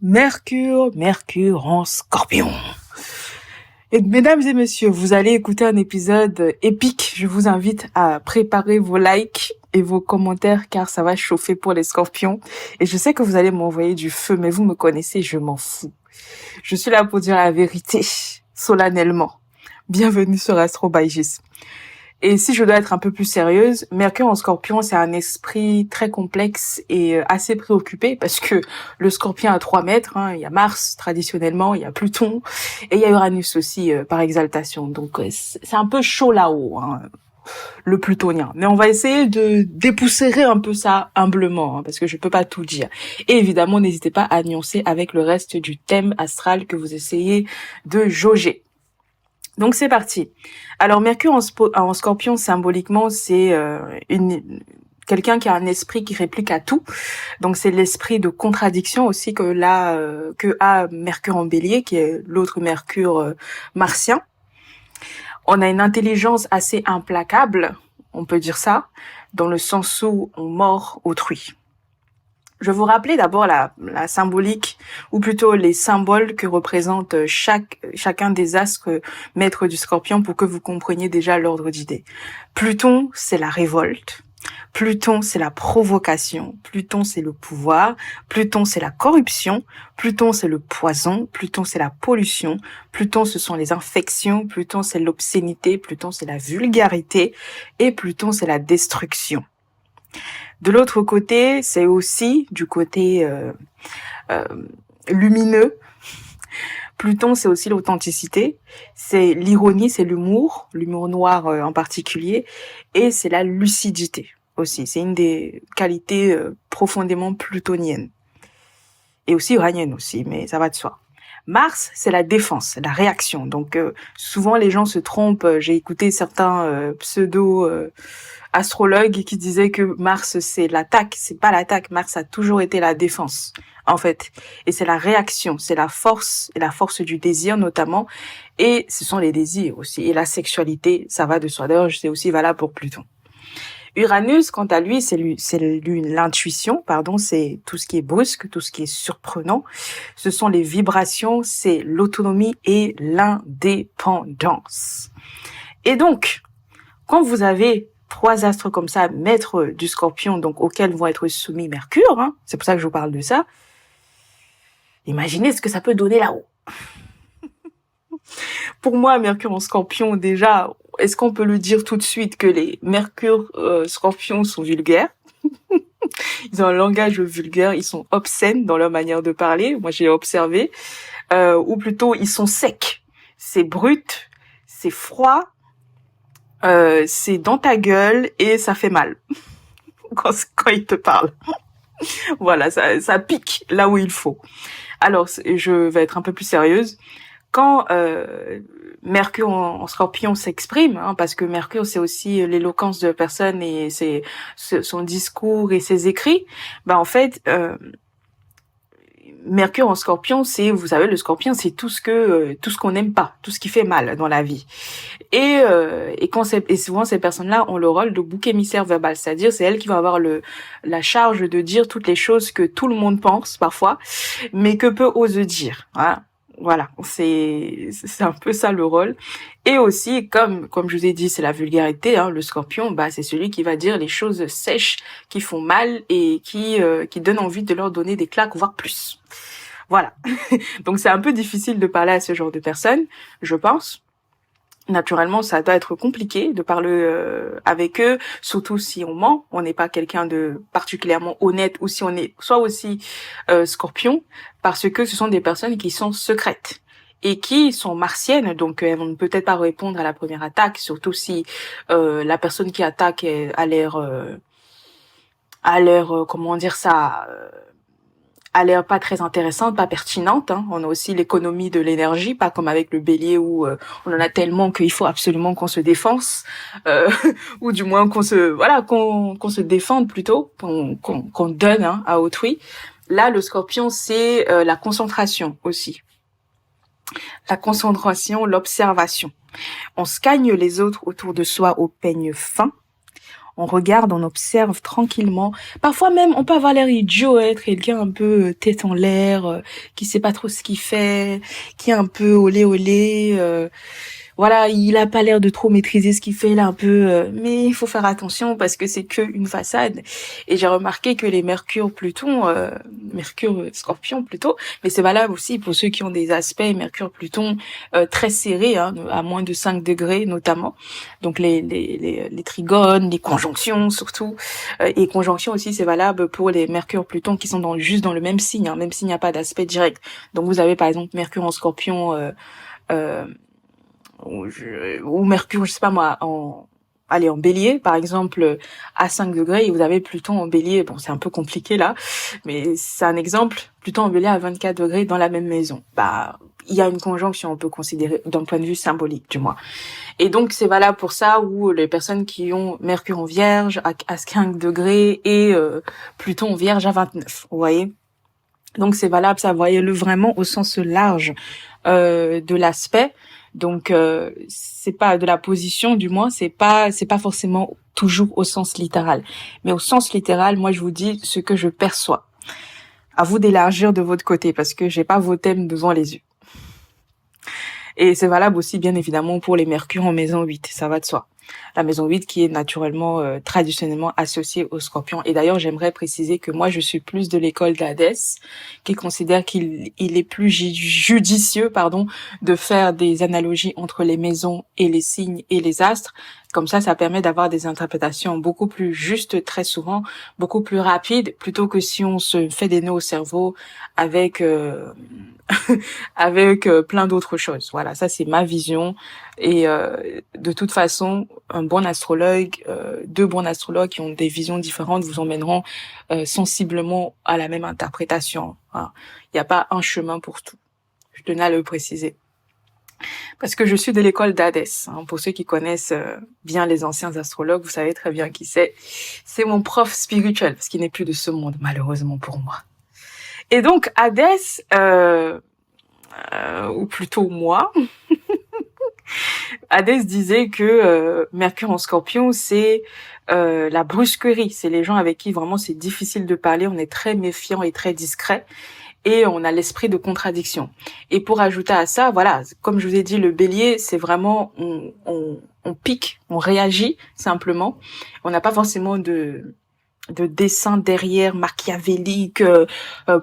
Mercure en Scorpion. Et mesdames et messieurs, vous allez écouter un épisode épique. Je vous invite à préparer vos likes et vos commentaires car ça va chauffer pour les Scorpions. Et je sais que vous allez m'envoyer du feu, mais vous me connaissez, je m'en fous. Je suis là pour dire la vérité, solennellement. Bienvenue sur Astro by Gis. Et si je dois être un peu plus sérieuse, Mercure en Scorpion, c'est un esprit très complexe et assez préoccupé parce que le Scorpion a 3 mètres, il y a Mars traditionnellement, il y a Pluton et il y a Uranus aussi par exaltation. Donc c'est un peu chaud là-haut, le plutonien. Mais on va essayer de dépoussiérer un peu ça humblement parce que je peux pas tout dire. Et évidemment, n'hésitez pas à nuancer avec le reste du thème astral que vous essayez de jauger. Donc c'est parti. Alors Mercure en Scorpion symboliquement c'est quelqu'un qui a un esprit qui réplique à tout. Donc c'est l'esprit de contradiction aussi que a Mercure en Bélier qui est l'autre Mercure martien. On a une intelligence assez implacable, on peut dire ça, dans le sens où on mord autrui. Je vais vous rappeler d'abord la symbolique, ou plutôt les symboles que représente chacun des astres maîtres du Scorpion pour que vous compreniez déjà l'ordre d'idée. Pluton, c'est la révolte. Pluton, c'est la provocation. Pluton, c'est le pouvoir. Pluton, c'est la corruption. Pluton, c'est le poison. Pluton, c'est la pollution. Pluton, ce sont les infections. Pluton, c'est l'obscénité. Pluton, c'est la vulgarité. Et Pluton, c'est la destruction. De l'autre côté, c'est aussi du côté lumineux. Pluton, c'est aussi l'authenticité, c'est l'ironie, c'est l'humour noir en particulier, et c'est la lucidité aussi. C'est une des qualités profondément plutoniennes. Et aussi uranienne aussi, mais ça va de soi. Mars, c'est la défense, la réaction. Donc souvent les gens se trompent. J'ai écouté certains astrologues qui disaient que Mars c'est l'attaque. C'est pas l'attaque. Mars a toujours été la défense, en fait. Et c'est la réaction, c'est la force et la force du désir notamment. Et ce sont les désirs aussi. Et la sexualité, ça va de soi. D'ailleurs, c'est aussi valable pour Pluton. Uranus, quant à lui, c'est l'intuition, c'est tout ce qui est brusque, tout ce qui est surprenant. Ce sont les vibrations, c'est l'autonomie et l'indépendance. Et donc, quand vous avez 3 astres comme ça, maîtres du Scorpion, donc auxquels vont être soumis Mercure, c'est pour ça que je vous parle de ça, imaginez ce que ça peut donner là-haut. Pour moi, Mercure en Scorpion, déjà, est-ce qu'on peut le dire tout de suite que les Mercure Scorpions sont vulgaires? Ils ont un langage vulgaire, ils sont obscènes dans leur manière de parler. Moi, j'ai observé. Ou plutôt, ils sont secs. C'est brut, c'est froid, c'est dans ta gueule et ça fait mal quand ils te parlent. Voilà, ça pique là où il faut. Alors, je vais être un peu plus sérieuse. Quand Mercure en Scorpion s'exprime, parce que Mercure c'est aussi l'éloquence de la personne et c'est son discours et ses écrits, en fait Mercure en Scorpion, c'est, vous savez, le Scorpion, c'est tout ce qu'on n'aime pas, tout ce qui fait mal dans la vie. Et souvent ces personnes-là ont le rôle de bouc émissaire verbal, c'est-à-dire c'est elles qui vont avoir la charge de dire toutes les choses que tout le monde pense parfois, mais que peu osent dire. Voilà, c'est un peu ça le rôle. Et aussi, comme je vous ai dit, c'est la vulgarité, le Scorpion, c'est celui qui va dire les choses sèches qui font mal et qui donnent envie de leur donner des claques, voire plus. Voilà. Donc c'est un peu difficile de parler à ce genre de personnes, je pense. Naturellement, ça doit être compliqué de parler avec eux, surtout si on ment, on n'est pas quelqu'un de particulièrement honnête, ou si on est soit aussi Scorpion, parce que ce sont des personnes qui sont secrètes et qui sont martiennes, donc elles vont peut-être pas répondre à la première attaque, surtout si la personne qui attaque a l'air comment dire ça, a l'air pas très intéressante, pas pertinente. On a aussi l'économie de l'énergie, pas comme avec le Bélier où on en a tellement qu'il faut absolument qu'on se défense, ou du moins qu'on se défende plutôt, qu'on donne à autrui. Là, le Scorpion, c'est la concentration aussi. La concentration, l'observation. On scagne les autres autour de soi au peigne fin. on regarde, on observe tranquillement. Parfois même, on peut avoir l'air idiot, être quelqu'un un peu tête en l'air, qui sait pas trop ce qu'il fait, qui est un peu olé olé. Voilà, il a pas l'air de trop maîtriser ce qu'il fait là un peu, mais il faut faire attention parce que c'est que une façade. Et j'ai remarqué que les Mercure Scorpion plutôt, mais c'est valable aussi pour ceux qui ont des aspects Mercure Pluton très serrés, hein, à moins de 5 degrés notamment. Donc les trigones, les conjonctions surtout, et conjonctions aussi c'est valable pour les Mercure Pluton qui sont juste dans le même signe, hein, même s'il n'y a pas d'aspect direct. Donc vous avez par exemple Mercure en Scorpion. Euh, ou Mercure, je sais pas moi, en Bélier, par exemple, à 5 degrés, et vous avez Pluton en Bélier. Bon, c'est un peu compliqué là, mais c'est un exemple. Pluton en Bélier à 24 degrés dans la même maison. Bah, il y a une conjonction, on peut considérer d'un point de vue symbolique, du moins. Et donc, c'est valable pour ça, où les personnes qui ont Mercure en Vierge à 5 degrés et Pluton en Vierge à 29, vous voyez. Donc, c'est valable, ça, voyez-le vraiment au sens large de l'aspect. Donc c'est pas de la position, du moins c'est pas forcément toujours au sens littéral, mais au sens littéral, moi je vous dis ce que je perçois. À vous d'élargir de votre côté parce que j'ai pas vos thèmes devant les yeux. Et c'est valable aussi bien évidemment pour les Mercure en maison 8, ça va de soi. La maison 8 qui est naturellement, traditionnellement associée au Scorpion. Et d'ailleurs, j'aimerais préciser que moi, je suis plus de l'école d'Hadès, qui considère qu'il est plus judicieux, de faire des analogies entre les maisons et les signes et les astres. Comme ça permet d'avoir des interprétations beaucoup plus justes, très souvent, beaucoup plus rapides, plutôt que si on se fait des nœuds au cerveau avec avec plein d'autres choses. Voilà, ça c'est ma vision. Et de toute façon, un bon astrologue, deux bons astrologues qui ont des visions différentes vous emmèneront sensiblement à la même interprétation. Voilà. Il n'y a pas un chemin pour tout. Je tenais à le préciser. Parce que je suis de l'école d'Hadès. Hein. Pour ceux qui connaissent bien les anciens astrologues, vous savez très bien qui c'est. C'est mon prof spirituel, parce qu'il n'est plus de ce monde, malheureusement pour moi. Et donc, Hadès, ou plutôt moi, Hadès disait que Mercure en Scorpion, c'est la brusquerie. C'est les gens avec qui vraiment c'est difficile de parler. On est très méfiant et très discret. Et on a l'esprit de contradiction. Et pour ajouter à ça, voilà, comme je vous ai dit, le bélier, c'est vraiment, on pique, on réagit simplement. On n'a pas forcément de dessin derrière, machiavélique,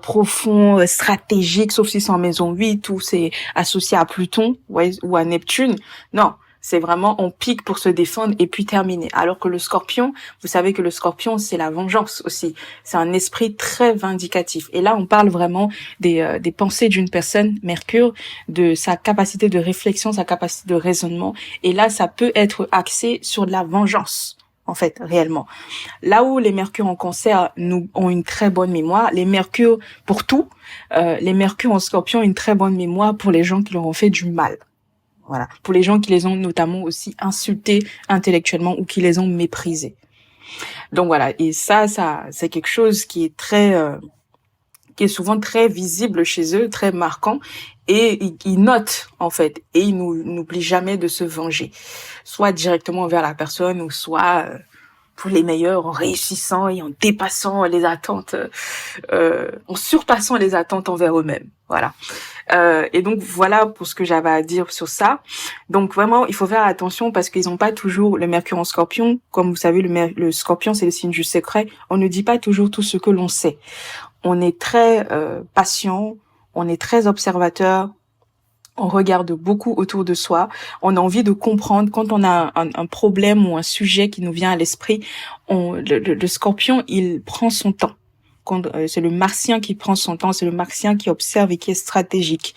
profond, stratégique, sauf si c'est en maison 8 ou c'est associé à Pluton, ouais, ou à Neptune. Non, c'est vraiment on pique pour se défendre et puis terminer. Alors que le Scorpion, vous savez que le Scorpion, c'est la vengeance aussi. C'est un esprit très vindicatif. Et là, on parle vraiment des pensées d'une personne, Mercure, de sa capacité de réflexion, sa capacité de raisonnement. Et là, ça peut être axé sur de la vengeance. En fait, réellement. Là où les Mercures en Cancer ont une très bonne mémoire, les Mercures pour tout, les Mercures en Scorpion ont une très bonne mémoire pour les gens qui leur ont fait du mal. Voilà, pour les gens qui les ont notamment aussi insultés intellectuellement ou qui les ont méprisés. Donc voilà, et ça c'est quelque chose qui est qui est souvent très visible chez eux, très marquant. Et ils notent, en fait, et ils n'oublient jamais de se venger. Soit directement vers la personne, ou soit pour les meilleurs, en réussissant et en dépassant les attentes, en surpassant les attentes envers eux-mêmes. Voilà. Et donc, voilà pour ce que j'avais à dire sur ça. Donc, vraiment, il faut faire attention parce qu'ils n'ont pas toujours le Mercure en Scorpion. Comme vous savez, le Scorpion, c'est le signe du secret. On ne dit pas toujours tout ce que l'on sait. On est très patient, on est très observateur, on regarde beaucoup autour de soi, on a envie de comprendre. Quand on a un problème ou un sujet qui nous vient à l'esprit, le Scorpion, il prend son temps. C'est le Martien qui prend son temps, c'est le Martien qui observe et qui est stratégique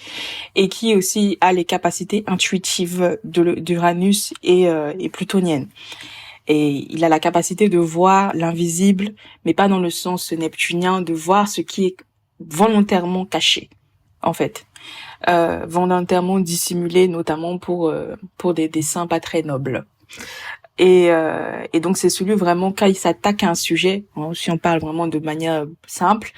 et qui aussi a les capacités intuitives d'Uranus et plutoniennes. Et il a la capacité de voir l'invisible, mais pas dans le sens neptunien, de voir ce qui est volontairement caché, en fait. Volontairement dissimulé, notamment pour des desseins pas très nobles. Et donc c'est celui vraiment, quand il s'attaque à un sujet, hein, si on parle vraiment de manière simple,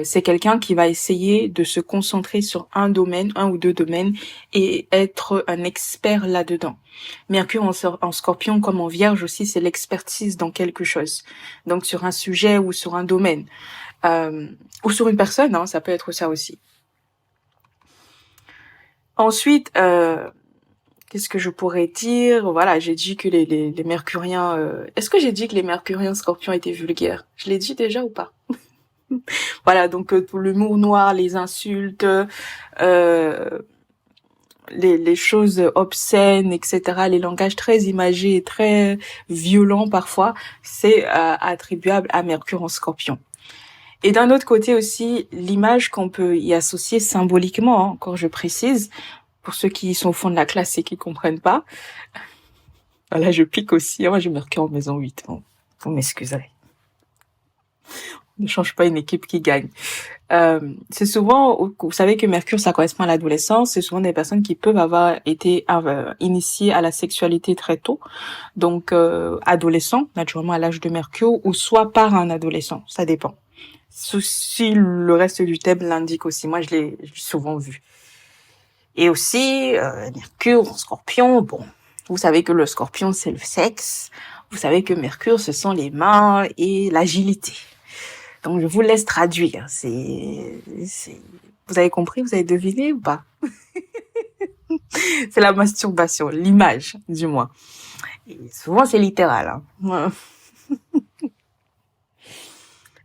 c'est quelqu'un qui va essayer de se concentrer sur un domaine, un ou deux domaines, et être un expert là-dedans. Mercure en Scorpion, comme en Vierge aussi, c'est l'expertise dans quelque chose. Donc sur un sujet ou sur un domaine. Ou sur une personne, hein, ça peut être ça aussi. Ensuite, qu'est-ce que je pourrais dire? Voilà, j'ai dit que les Mercuriens... Est-ce que j'ai dit que les Mercuriens Scorpions étaient vulgaires? Je l'ai dit déjà ou pas? Voilà, donc pour l'humour noir, les insultes, les choses obscènes, etc., les langages très imagés et très violents parfois, c'est attribuable à Mercure en Scorpion. Et d'un autre côté aussi, l'image qu'on peut y associer symboliquement, hein, encore je précise, pour ceux qui sont au fond de la classe et qui comprennent pas. Là, je pique aussi. Moi, j'ai Mercure en maison 8. Hein. Vous m'excuserez. Ne change pas une équipe qui gagne. C'est souvent, vous savez que Mercure, ça correspond à l'adolescence. C'est souvent des personnes qui peuvent avoir été initiées à la sexualité très tôt. Donc, adolescent, naturellement à l'âge de Mercure, ou soit par un adolescent. Ça dépend. Si le reste du thème l'indique aussi. Moi, je l'ai souvent vu. Et aussi, Mercure en Scorpion, bon, vous savez que le Scorpion, c'est le sexe. Vous savez que Mercure, ce sont les mains et l'agilité. Donc, je vous laisse traduire. Vous avez compris? Vous avez deviné ou pas? C'est la masturbation, l'image, du moins. Et souvent, c'est littéral. Hein.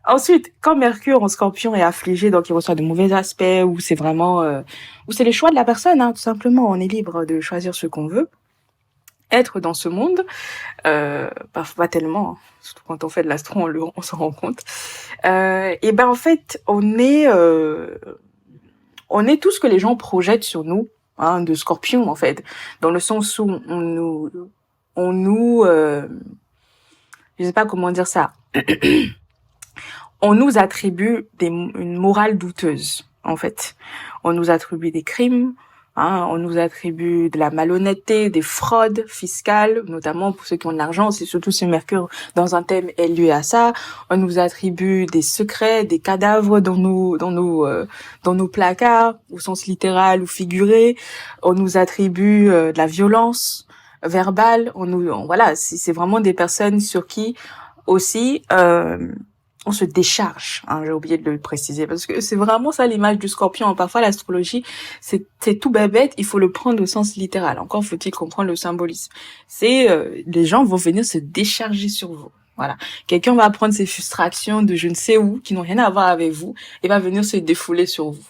Ensuite, quand Mercure en Scorpion est affligé, donc il reçoit de mauvais aspects, ou c'est vraiment, ou c'est les choix de la personne, hein, tout simplement. On est libre de choisir ce qu'on veut. Être dans ce monde, pas tellement, hein. Surtout quand on fait de l'astro, on s'en rend compte. Et ben en fait, on est tout ce que les gens projettent sur nous, hein, de Scorpion en fait, dans le sens où on nous, je sais pas comment dire ça. On nous attribue une morale douteuse, en fait. On nous attribue des crimes, hein, on nous attribue de la malhonnêteté, des fraudes fiscales, notamment pour ceux qui ont de l'argent, c'est surtout ce Mercure dans un thème est lié à ça. On nous attribue des secrets, des cadavres dans nos placards, au sens littéral ou figuré. On nous attribue de la violence verbale. Voilà, c'est vraiment des personnes sur qui aussi on se décharge, hein, j'ai oublié de le préciser, parce que c'est vraiment ça l'image du Scorpion. Parfois, l'astrologie, c'est tout bébête, il faut le prendre au sens littéral. Encore faut-il comprendre le symbolisme. C'est les gens vont venir se décharger sur vous. Voilà, quelqu'un va prendre ses frustrations de je ne sais où, qui n'ont rien à voir avec vous, et va venir se défouler sur vous.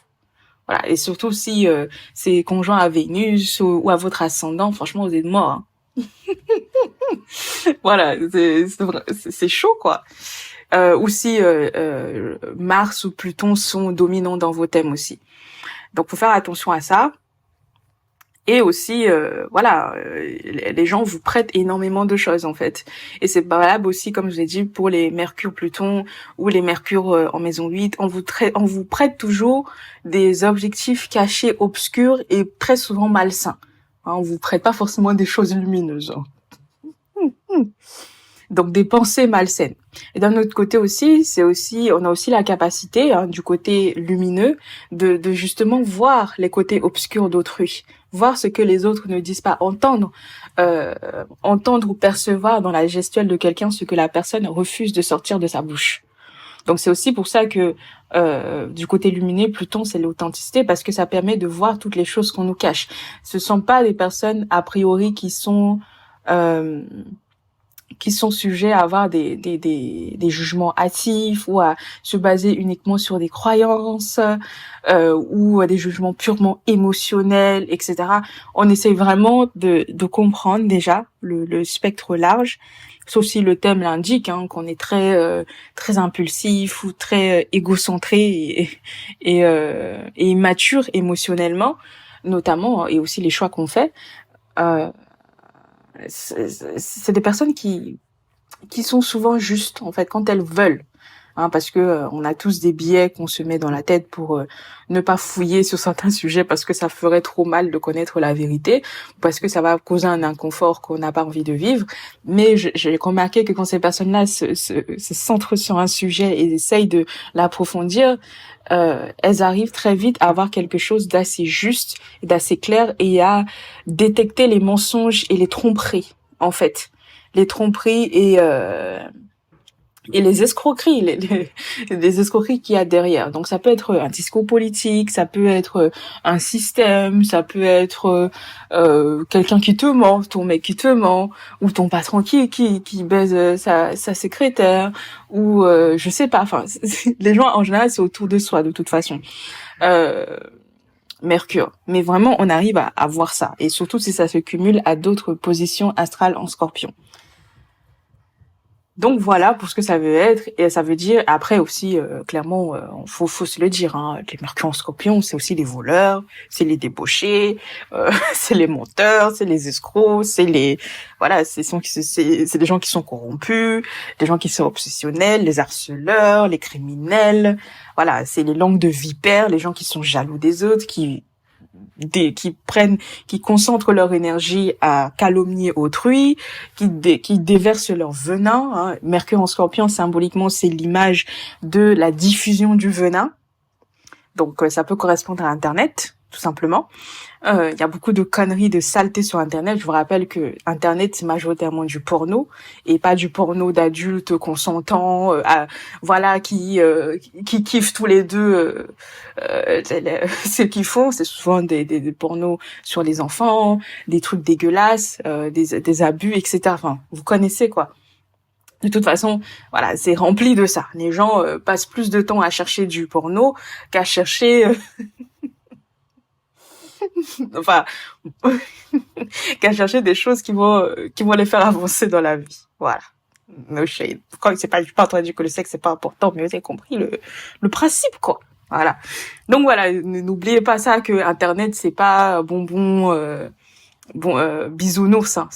Voilà, et surtout si c'est conjoint à Vénus ou à votre ascendant, franchement, vous êtes mort. Hein. Voilà, c'est chaud, quoi. Ou si Mars ou Pluton sont dominants dans vos thèmes aussi. Donc, faut faire attention à ça. Et aussi, les gens vous prêtent énormément de choses, en fait. Et c'est valable aussi, comme je l'ai dit, pour les Mercure Pluton ou les Mercure en maison 8. On vous prête toujours des objectifs cachés, obscurs et très souvent malsains. Hein, on vous prête pas forcément des choses lumineuses. Donc des pensées malsaines. Et d'un autre côté aussi, on a aussi la capacité, hein, du côté lumineux, de justement voir les côtés obscurs d'autrui, voir ce que les autres ne disent pas, entendre ou percevoir dans la gestuelle de quelqu'un ce que la personne refuse de sortir de sa bouche. Donc c'est aussi pour ça que du côté lumineux, Pluton, c'est l'authenticité, parce que ça permet de voir toutes les choses qu'on nous cache. Ce sont pas des personnes a priori qui sont sujets à avoir des jugements hâtifs ou à se baser uniquement sur des croyances ou à des jugements purement émotionnels, etc. On essaie vraiment de comprendre déjà le spectre large, sauf si le thème l'indique, hein, qu'on est très impulsif ou très égocentré et immature émotionnellement, notamment, et aussi les choix qu'on fait. C'est des personnes qui sont souvent justes, en fait, quand elles veulent. hein, parce que on a tous des biais qu'on se met dans la tête pour ne pas fouiller sur certains sujets parce que ça ferait trop mal de connaître la vérité, parce que ça va causer un inconfort qu'on n'a pas envie de vivre. Mais j'ai remarqué que quand ces personnes-là se centrent sur un sujet et essayent de l'approfondir, elles arrivent très vite à avoir quelque chose d'assez juste, d'assez clair et à détecter les mensonges et les tromperies, en fait. Les tromperies et les escroqueries, les escroqueries qu'il y a derrière. Donc ça peut être un discours politique, ça peut être un système, ça peut être quelqu'un qui te ment, ton mec qui te ment, ou ton patron qui baise sa secrétaire, ou je sais pas. Enfin, les gens en général c'est autour de soi de toute façon. Mercure. Mais vraiment, on arrive à voir ça. Et surtout si ça se cumule à d'autres positions astrales en Scorpion. Donc voilà pour ce que ça veut être, et ça veut dire après aussi clairement faut se le dire, hein, les Mercure en Scorpion c'est aussi les voleurs, c'est les débauchés, c'est les menteurs, c'est les escrocs, c'est les voilà, c'est des gens qui sont corrompus, des gens qui sont obsessionnels, les harceleurs, les criminels, voilà, c'est les langues de vipères, les gens qui sont jaloux des autres, qui concentrent leur énergie à calomnier autrui, qui déversent leur venin, hein. Mercure en Scorpion, symboliquement, c'est l'image de la diffusion du venin. Donc, ça peut correspondre à Internet, tout simplement. Il y a beaucoup de conneries, de saletés sur Internet. Je vous rappelle que Internet, c'est majoritairement du porno et pas du porno d'adultes consentants, voilà, qui kiffent tous les deux. Ce qu'ils font, c'est souvent des pornos sur les enfants, des trucs dégueulasses, des abus, etc. Enfin, vous connaissez quoi. De toute façon, voilà, c'est rempli de ça. Les gens passent plus de temps à chercher du porno qu'à chercher enfin qu'à chercher des choses qui vont les faire avancer dans la vie. Voilà. No shade. C'est pas, je suis pas en train de dire que le sexe c'est pas important, mais vous avez compris le principe, quoi. Voilà. Donc voilà, n'oubliez pas ça, que Internet c'est pas bisounours, hein.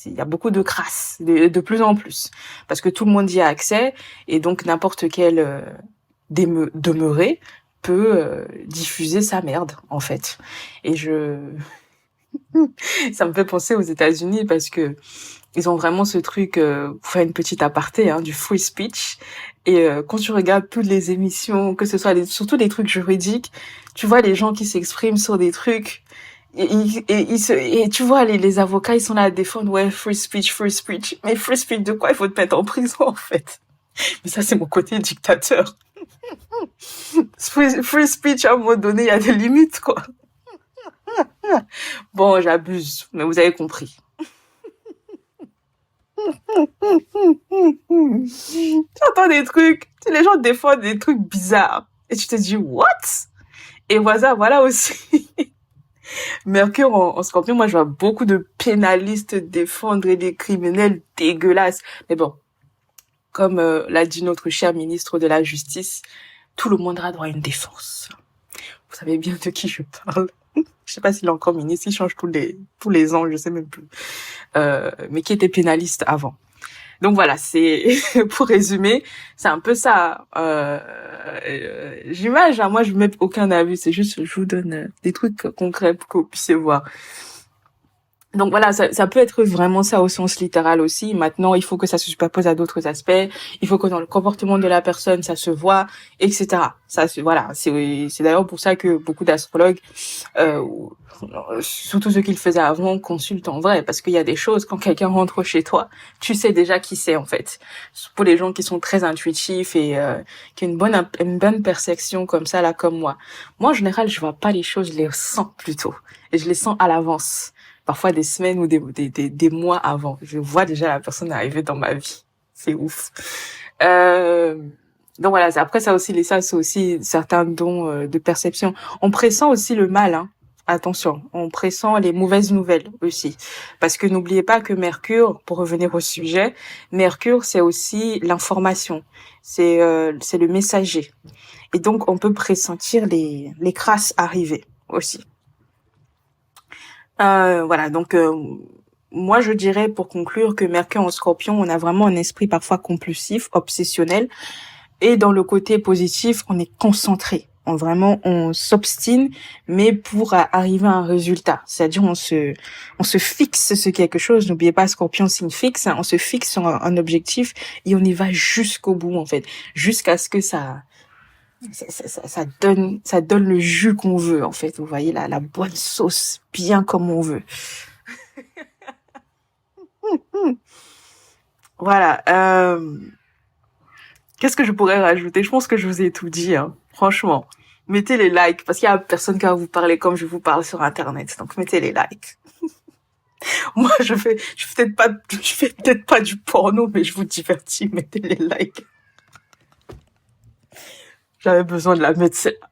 Il y a beaucoup de crasse, de plus en plus, parce que tout le monde y a accès, et donc n'importe quel demeuré peut diffuser sa merde, en fait. Et ça me fait penser aux États-Unis parce que ils ont vraiment ce truc, pour faire une petite aparté, hein, du free speech. Et quand tu regardes toutes les émissions, que ce soit surtout des trucs juridiques, tu vois les gens qui s'expriment sur des trucs. Et tu vois, les avocats, ils sont là à défendre, ouais, free speech, free speech. Mais free speech de quoi? Il faut te mettre en prison, en fait. Mais ça, c'est mon côté dictateur. Free speech, à un moment donné, il y a des limites, quoi. Bon, j'abuse, mais vous avez compris. Tu entends des trucs, les gens défendent des trucs bizarres. Et tu te dis, what? Et voilà aussi. Mercure en Scorpion, moi je vois beaucoup de pénalistes défendre des criminels dégueulasses. Mais bon, comme l'a dit notre cher ministre de la Justice, tout le monde a droit à une défense. Vous savez bien de qui je parle. Je sais pas s'il est encore ministre, il change tous les ans, je sais même plus. Mais qui était pénaliste avant. Donc voilà, c'est pour résumer, c'est un peu ça. J'imagine, hein, moi je mets aucun avis, c'est juste je vous donne des trucs concrets pour que vous puissiez voir. Donc voilà, ça peut être vraiment ça au sens littéral aussi. Maintenant, il faut que ça se superpose à d'autres aspects. Il faut que dans le comportement de la personne, ça se voit, etc. Voilà, c'est d'ailleurs pour ça que beaucoup d'astrologues, surtout ceux qui le faisaient avant, consultent en vrai, parce qu'il y a des choses, quand quelqu'un rentre chez toi, tu sais déjà qui c'est, en fait. Pour les gens qui sont très intuitifs et qui ont une bonne perception comme ça, là, comme moi. Moi, en général, je vois pas les choses, je les sens plutôt. Et je les sens à l'avance. Parfois des semaines ou des mois avant. Je vois déjà la personne arriver dans ma vie. C'est ouf. Donc voilà, après ça aussi, c'est aussi certains dons de perception. On pressent aussi le mal, hein. Attention, on pressent les mauvaises nouvelles aussi. Parce que n'oubliez pas que Mercure, pour revenir au sujet, Mercure c'est aussi l'information. C'est le messager. Et donc on peut pressentir les crasses arriver aussi. Voilà, donc moi, je dirais pour conclure que Mercure en Scorpion, on a vraiment un esprit parfois compulsif, obsessionnel. Et dans le côté positif, on est concentré. On s'obstine, mais pour arriver à un résultat. C'est-à-dire, on se fixe sur quelque chose. N'oubliez pas, Scorpion, signe fixe. Hein. On se fixe sur un objectif et on y va jusqu'au bout, en fait. Jusqu'à ce que ça donne le jus qu'on veut, en fait. Vous voyez, la bonne sauce, bien comme on veut. Voilà. Qu'est-ce que je pourrais rajouter? Je pense que je vous ai tout dit, hein. Franchement. Mettez les likes, parce qu'il y a personne qui va vous parler comme je vous parle sur Internet. Donc, mettez les likes. Moi, je fais peut-être pas du porno, mais je vous divertis. Mettez les likes. J'avais besoin de la mettre celle-là.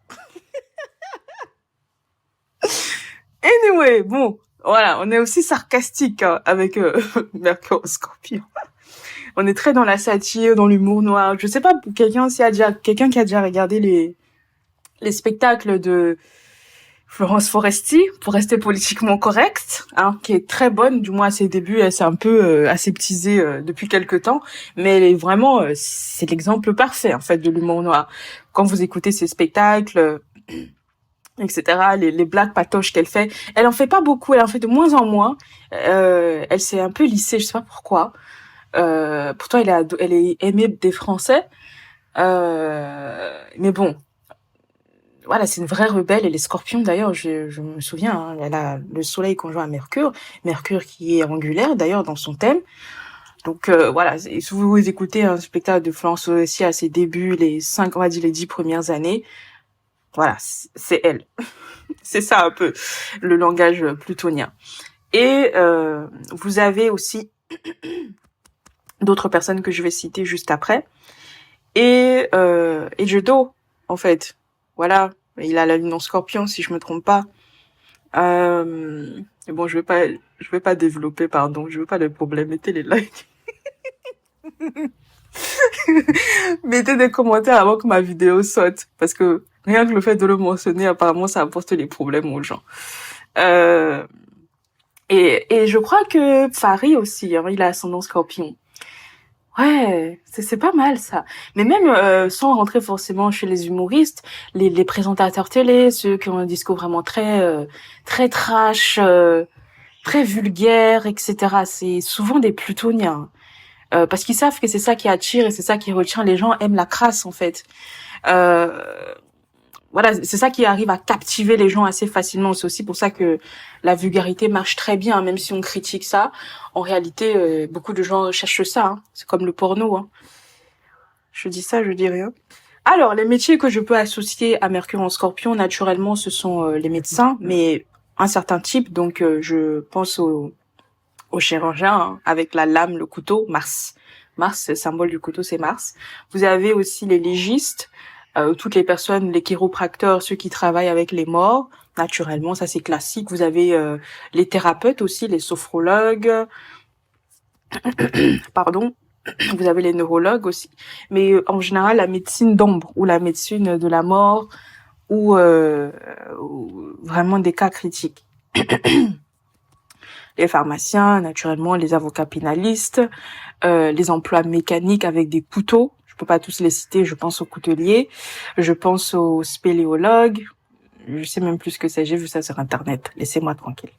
Anyway, bon. Voilà. On est aussi sarcastique, hein, avec, Mercure au Scorpion. On est très dans la satire, dans l'humour noir. Je sais pas, quelqu'un qui a déjà regardé les spectacles de Florence Foresti, pour rester politiquement correcte, hein, qui est très bonne, du moins à ses débuts, elle s'est un peu aseptisée depuis quelque temps, mais elle est vraiment, c'est l'exemple parfait en fait de l'humour noir. Quand vous écoutez ses spectacles, etc., les blagues patoches qu'elle fait, elle en fait pas beaucoup, elle en fait de moins en moins. Elle s'est un peu lissée, je sais pas pourquoi. Pourtant, elle est aimée des Français, mais bon. Voilà, c'est une vraie rebelle. Elle est Scorpion d'ailleurs, je me souviens, hein, elle a le soleil conjoint à Mercure, Mercure qui est angulaire d'ailleurs dans son thème. Donc voilà, si vous écoutez un spectacle de Florence aussi à ses débuts, on va dire les 10 premières années, voilà, c'est elle. C'est ça un peu le langage plutonien. Et vous avez aussi d'autres personnes que je vais citer juste après. Et Judo, en fait. Voilà, il a la lune en Scorpion, si je me trompe pas. Mais bon, je vais pas développer, pardon, je veux pas de problème. Mettez les likes. Mettez des commentaires avant que ma vidéo saute, parce que rien que le fait de le mentionner, apparemment, ça apporte des problèmes aux gens. Et je crois que Farid aussi, hein, il a ascendant Scorpion. Ouais, c'est pas mal ça. Mais même sans rentrer forcément chez les humoristes, les présentateurs télé, ceux qui ont un discours vraiment très trash, très vulgaire, etc. C'est souvent des plutoniens. Parce qu'ils savent que c'est ça qui attire et c'est ça qui retient. Les gens aiment la crasse en fait. Euh, voilà, c'est ça qui arrive à captiver les gens assez facilement. C'est aussi pour ça que la vulgarité marche très bien, même si on critique ça. En réalité, beaucoup de gens cherchent ça. Hein. C'est comme le porno. Hein. Je dis ça, je dis rien. Alors, les métiers que je peux associer à Mercure en Scorpion, naturellement, ce sont les médecins, mais un certain type. Donc, je pense au chirurgien, hein, avec la lame, le couteau, Mars. Mars, le symbole du couteau, c'est Mars. Vous avez aussi les légistes, toutes les personnes, les chiropracteurs, ceux qui travaillent avec les morts. Naturellement, ça c'est classique. Vous avez les thérapeutes aussi, les sophrologues, pardon. Vous avez les neurologues aussi. Mais en général, la médecine d'ombre ou la médecine de la mort ou vraiment des cas critiques. Les pharmaciens, naturellement, les avocats pénalistes, les emplois mécaniques avec des couteaux. Je peux pas tous les citer, je pense aux couteliers, je pense aux spéléologues, je sais même plus ce que c'est, j'ai vu ça sur Internet, laissez-moi tranquille.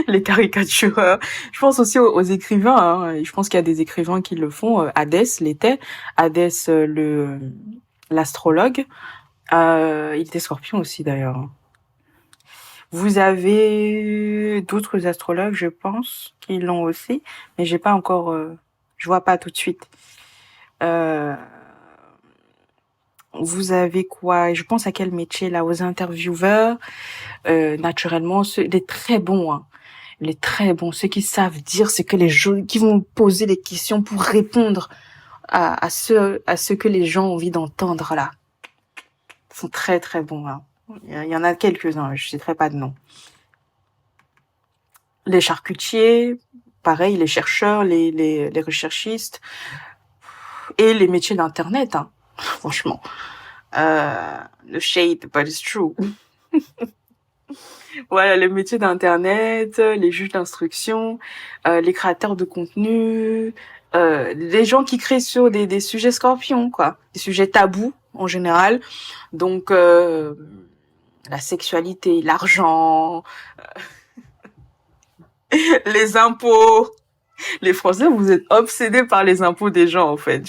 Les caricatureurs. Je pense aussi aux écrivains, hein. Je pense qu'il y a des écrivains qui le font. Hadès l'était. Hadès, l'astrologue. Il était Scorpion aussi d'ailleurs. Vous avez d'autres astrologues, je pense, qui l'ont aussi, mais j'ai pas encore, je vois pas tout de suite. Euh, vous avez quoi? Je pense à quel métier là? Aux intervieweurs, naturellement, les très bons, hein. Les très bons, ceux qui savent dire ce que les gens, qui vont poser des questions pour répondre à ce que les gens ont envie d'entendre là. Ils sont très très bons, hein. Il y en a quelques-uns, je citerai pas de nom. Les charcutiers, pareil, les chercheurs, les recherchistes et les métiers d'internet, hein. Franchement, le shade, but it's true. Voilà, les métiers d'internet, les juges d'instruction, les créateurs de contenu, les gens qui créent sur des sujets scorpions, quoi, des sujets tabous en général. Donc la sexualité, l'argent, les impôts. Les Français, vous êtes obsédés par les impôts des gens, en fait.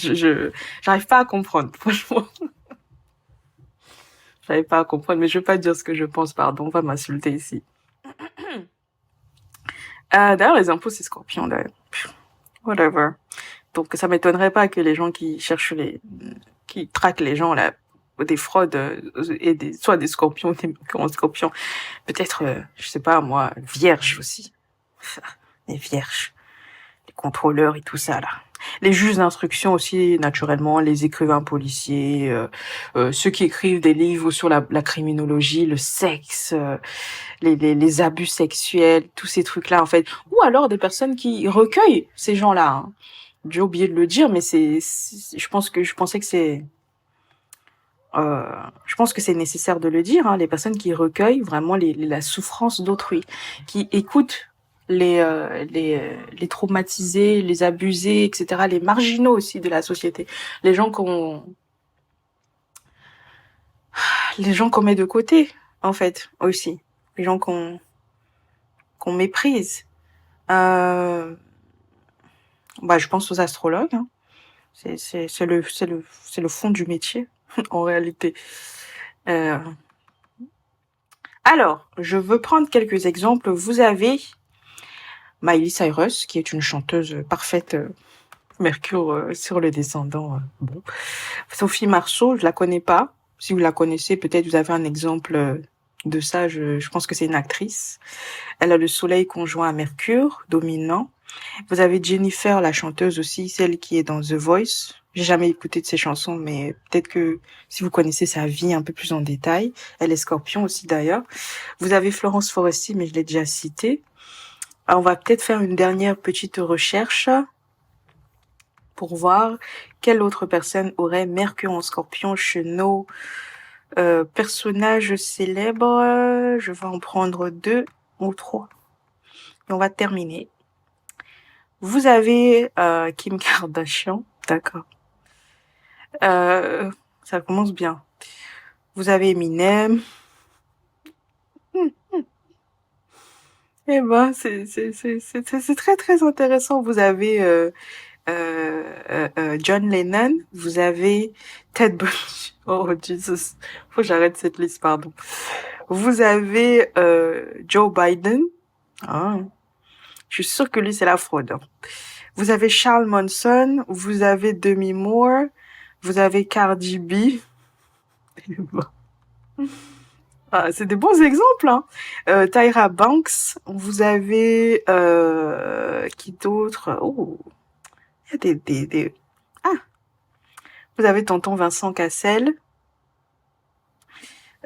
J'arrive pas à comprendre, franchement. J'arrive pas à comprendre, mais je vais pas dire ce que je pense, pardon, on va m'insulter ici. D'ailleurs, les impôts, c'est Scorpion, d'ailleurs. Whatever. Donc, ça m'étonnerait pas que les gens qui traquent les gens, là, des fraudes, et soit des scorpions, des grands scorpions. Peut-être, je sais pas, moi, vierges aussi. Les vierges. Les contrôleurs et tout ça, là. Les juges d'instruction aussi, naturellement, les écrivains policiers, ceux qui écrivent des livres sur la criminologie, le sexe, les abus sexuels, tous ces trucs-là, en fait. Ou alors des personnes qui recueillent ces gens-là, hein. J'ai oublié de le dire, mais je pense que c'est nécessaire de le dire, hein, les personnes qui recueillent vraiment la souffrance d'autrui, qui écoutent les traumatisés, les abusés, etc., les marginaux aussi de la société, les gens qu'on met de côté, en fait, aussi, les gens qu'on méprise. Je pense aux astrologues, hein. C'est le fond du métier, en réalité. Alors, je veux prendre quelques exemples. Vous avez Miley Cyrus, qui est une chanteuse parfaite, Mercure sur le descendant. Bon. Sophie Marceau, je la connais pas. Si vous la connaissez, peut-être vous avez un exemple de ça. Je pense que c'est une actrice. Elle a le soleil conjoint à Mercure, dominant. Vous avez Jennifer, la chanteuse aussi, celle qui est dans The Voice. J'ai jamais écouté de ses chansons, mais peut-être que si vous connaissez sa vie un peu plus en détail. Elle est Scorpion aussi d'ailleurs. Vous avez Florence Foresti, mais je l'ai déjà citée. Alors, on va peut-être faire une dernière petite recherche pour voir quelle autre personne aurait Mercure en Scorpion chez nos personnages célèbres. Je vais en prendre 2 ou 3. Et on va terminer. Vous avez Kim Kardashian, d'accord. Ça commence bien. Vous avez Eminem. Eh ben, c'est très très intéressant. Vous avez John Lennon. Vous avez Ted Bundy. Oh Jesus, faut que j'arrête cette liste, pardon. Vous avez Joe Biden. Ah, je suis sûre que lui c'est la fraude, hein. Vous avez Charles Manson. Vous avez Demi Moore. Vous avez Cardi B. Ah, c'est des bons exemples, hein. Tyra Banks, vous avez qui d'autre? Oh, il y a des... Ah, vous avez tonton Vincent Cassel.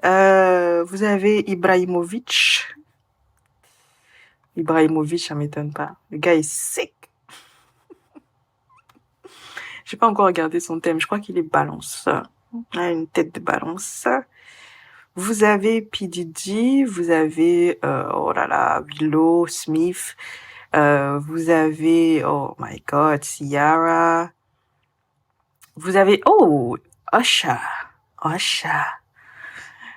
Vous avez Ibrahimovic. Ibrahimovic, ça m'étonne pas. Le gars est sec. J'ai pas encore regardé son thème. Je crois qu'il est balance. Il a une tête de balance. Vous avez P. Diddy, vous avez, oh là là, Willow Smith, vous avez, oh my god, Ciara, vous avez, oh, Usher,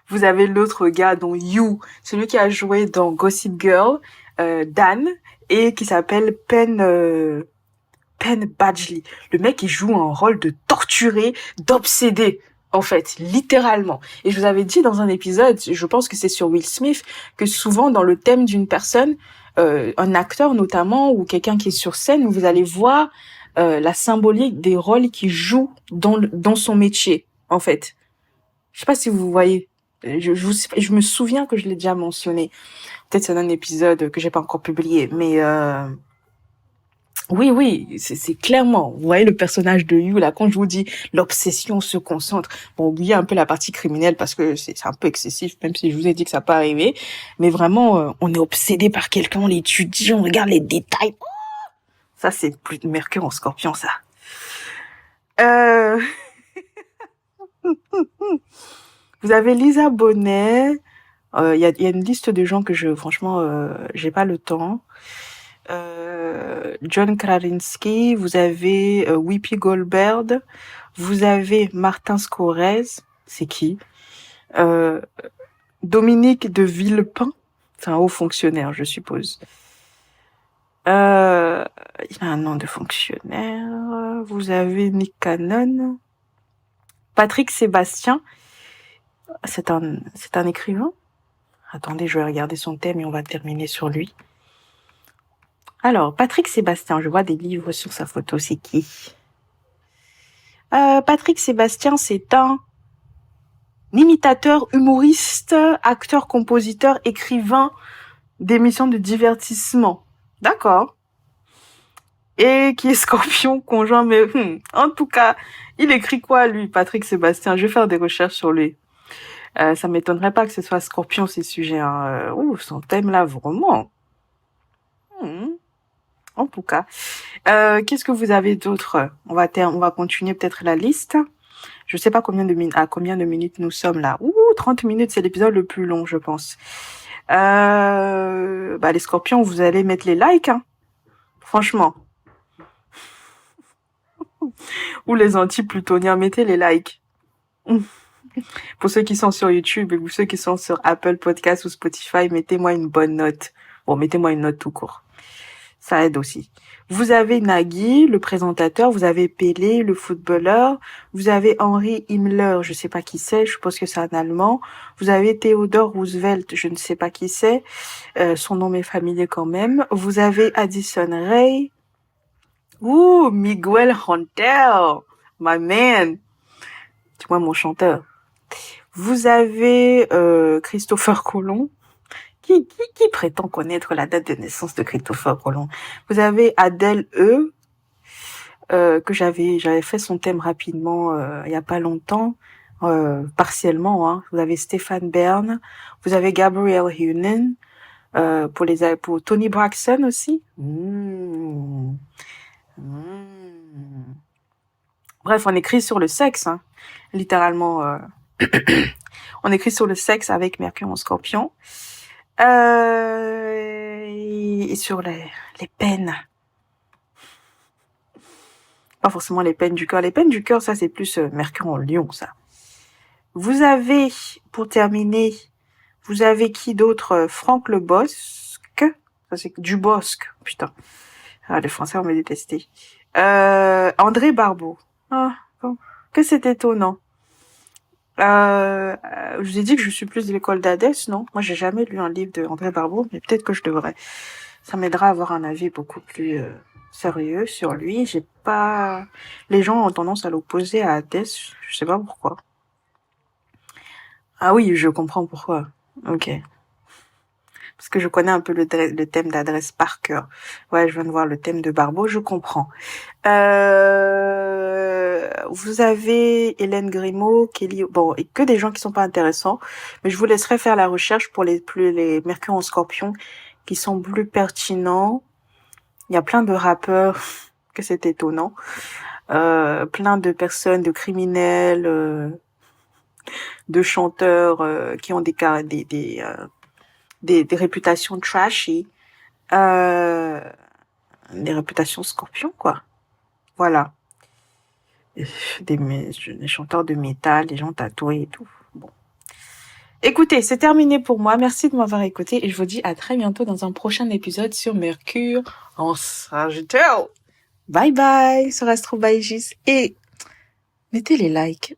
vous avez l'autre gars, dont You, celui qui a joué dans Gossip Girl, Dan, et qui s'appelle Penn Badgley. Le mec, il joue un rôle de torturé, d'obsédé, en fait, littéralement. Et je vous avais dit dans un épisode, je pense que c'est sur Will Smith, que souvent dans le thème d'une personne, un acteur notamment, ou quelqu'un qui est sur scène, vous allez voir la symbolique des rôles qu'il joue dans son métier, en fait. Je sais pas si vous voyez. Je me souviens que je l'ai déjà mentionné. Peut-être c'est un épisode que j'ai pas encore publié, mais oui, c'est clairement, vous voyez le personnage de You, là, quand je vous dis l'obsession se concentre, bon, oubliez un peu la partie criminelle parce que c'est un peu excessif, même si je vous ai dit que ça peut arriver, mais vraiment, on est obsédé par quelqu'un, on l'étudie, on regarde les détails. Ça, c'est plus de Mercure en Scorpion, ça. Vous avez Lisa Bonet, Il y a une liste de gens que franchement, j'ai pas le temps. John Krasinski, vous avez Whoopi Goldberg, vous avez Martin Scorsese, c'est qui? Dominique de Villepin, c'est un haut fonctionnaire, je suppose. Il a un nom de fonctionnaire. Vous avez Nick Cannon, Patrick Sébastien, c'est un écrivain. Attendez, je vais regarder son thème et on va terminer sur lui. Alors, Patrick Sébastien, je vois des livres sur sa photo, c'est qui? Patrick Sébastien, c'est un imitateur, humoriste, acteur, compositeur, écrivain d'émissions de divertissement. D'accord. Et qui est Scorpion conjoint, mais en tout cas, il écrit quoi lui, Patrick Sébastien? Je vais faire des recherches sur lui. Ça m'étonnerait pas que ce soit Scorpion ces sujets. Hein. Son thème là, vraiment. En tout cas, qu'est-ce que vous avez d'autre? On va continuer peut-être la liste. Je sais pas à combien de minutes nous sommes là. 30 minutes, c'est l'épisode le plus long, je pense. Les Scorpions, vous allez mettre les likes, hein. Franchement. Ou les anti-plutoniens, mettez les likes. Pour ceux qui sont sur YouTube et pour ceux qui sont sur Apple Podcast ou Spotify, mettez-moi une bonne note. Bon, mettez-moi une note tout court. Ça aide aussi. Vous avez Nagui, le présentateur, vous avez Pelé, le footballeur, vous avez Henri Himmler, je sais pas qui c'est, je suppose que c'est un Allemand, vous avez Theodore Roosevelt, je ne sais pas qui c'est, son nom est familier quand même, vous avez Addison Rae, Miguel Hunter, my man, tu vois mon chanteur. Vous avez Christopher Colomb, qui prétend connaître la date de naissance de Christopher Colomb? Vous avez Adèle que j'avais fait son thème rapidement il y a pas longtemps, partiellement. Hein. Vous avez Stéphane Bern, vous avez Gabrielle Union, pour Tony Braxton aussi. Bref, on écrit sur le sexe, hein. Littéralement. On écrit sur le sexe avec Mercure en Scorpion. Et sur les peines. Pas forcément les peines du cœur. Les peines du cœur, ça c'est plus Mercure en Lion, ça. Vous avez, pour terminer, vous avez qui d'autre? Franck Le Bosc. Ça c'est du Bosc, putain. Ah, les Français vont me détester. André Barbeau. Que c'est étonnant. Je vous ai dit que je suis plus de l'école d'Hadès, non? Moi, j'ai jamais lu un livre de André Barbeau, mais peut-être que je devrais. Ça m'aidera à avoir un avis beaucoup plus sérieux sur lui. Les gens ont tendance à l'opposer à Hadès. Je sais pas pourquoi. Ah oui, je comprends pourquoi. Ok. Parce que je connais un peu le thème d'Adresse par cœur. Ouais, je viens de voir le thème de Barbeau, je comprends. Vous avez Hélène Grimaud, Kelly, et que des gens qui sont pas intéressants, mais je vous laisserai faire la recherche pour les Mercure en Scorpion qui sont plus pertinents. Il y a plein de rappeurs que c'est étonnant, plein de personnes, de criminels, de chanteurs qui ont des réputations trashy, des réputations Scorpion, quoi. Voilà. Des chanteurs de métal, des gens tatoués et tout. Bon. Écoutez, c'est terminé pour moi. Merci de m'avoir écouté et je vous dis à très bientôt dans un prochain épisode sur Mercure en Sagittaire. Bye bye sur Astro by Gis et mettez les likes.